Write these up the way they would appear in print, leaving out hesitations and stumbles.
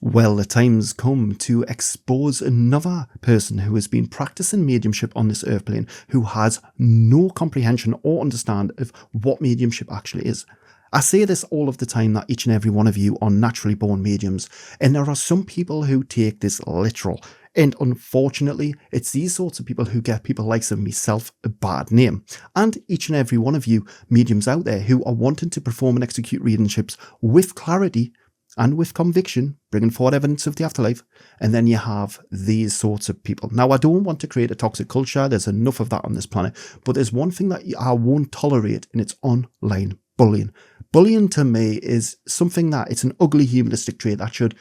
Well, the time's come to expose another person who has been practicing mediumship on this earth plane, who has no comprehension or understand of what mediumship actually is. I say this all of the time, that each and every one of you are naturally born mediums, and there are some people who take this literal. And unfortunately, it's these sorts of people who get people like myself a bad name. And each and every one of you mediums out there who are wanting to perform and execute readingships with clarity and with conviction, bringing forward evidence of the afterlife, and then you have these sorts of people. Now, I don't want to create a toxic culture. There's enough of that on this planet. But there's one thing that I won't tolerate, and it's online bullying. Bullying to me is something that it's an ugly humanistic trait that should,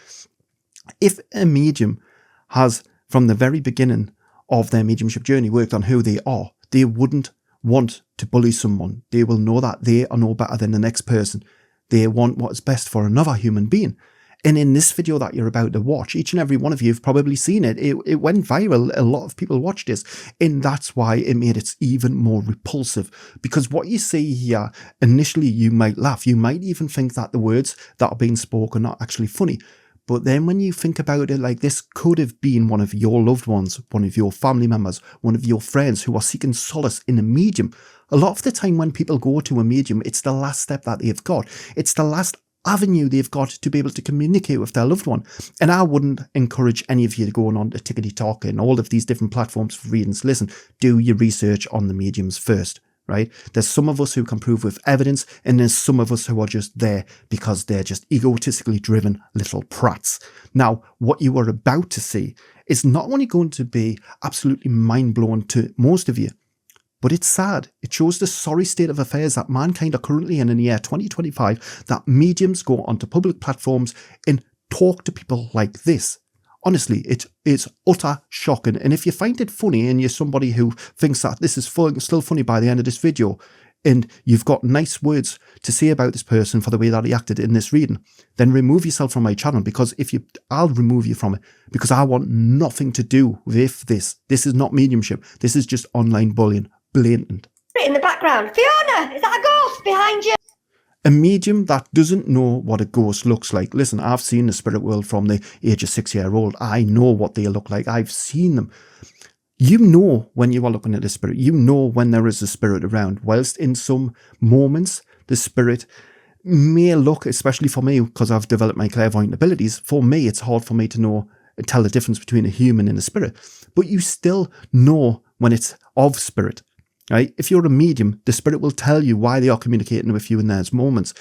if a medium has from the very beginning of their mediumship journey worked on who they are, they wouldn't want to bully someone. They will know that they are no better than the next person. They want what's best for another human being. And in this video that you're about to watch, each and every one of you have probably seen it. It went viral. A lot of people watched this. And that's why it made it even more repulsive. Because what you see here, initially you might laugh. You might even think that the words that are being spoken are actually funny. But then when you think about it, like, this could have been one of your loved ones, one of your family members, one of your friends who are seeking solace in a medium. A lot of the time when people go to a medium, it's the last step that they've got. It's the last avenue they've got to be able to communicate with their loved one. And I wouldn't encourage any of you to go on to Tickety Talk and all of these different platforms for readings. Listen, do your research on the mediums first. Right? There's some of us who can prove with evidence, and there's some of us who are just there because they're just egotistically driven little prats. Now, what you are about to see is not only going to be absolutely mind-blowing to most of you, but it's sad. It shows the sorry state of affairs that mankind are currently in the year 2025, that mediums go onto public platforms and talk to people like this. Honestly, it's utter shocking. And if you find it funny and you're somebody who thinks that this is still funny by the end of this video, and you've got nice words to say about this person for the way that he acted in this reading, then remove yourself from my channel, because I'll remove you from it, because I want nothing to do with this. This is not mediumship. This is just online bullying. Blatant. In the background, Fiona, is that a ghost behind you? A medium that doesn't know what a ghost looks like. Listen, I've seen the spirit world from the age of 6-year-old. I know what they look like. I've seen them. You know when you are looking at a spirit. You know when there is a spirit around. Whilst in some moments, the spirit may look, especially for me, because I've developed my clairvoyant abilities, for me, it's hard for me to tell the difference between a human and a spirit. But you still know when it's of spirit. Right? If you're a medium, the spirit will tell you why they are communicating with you in those moments.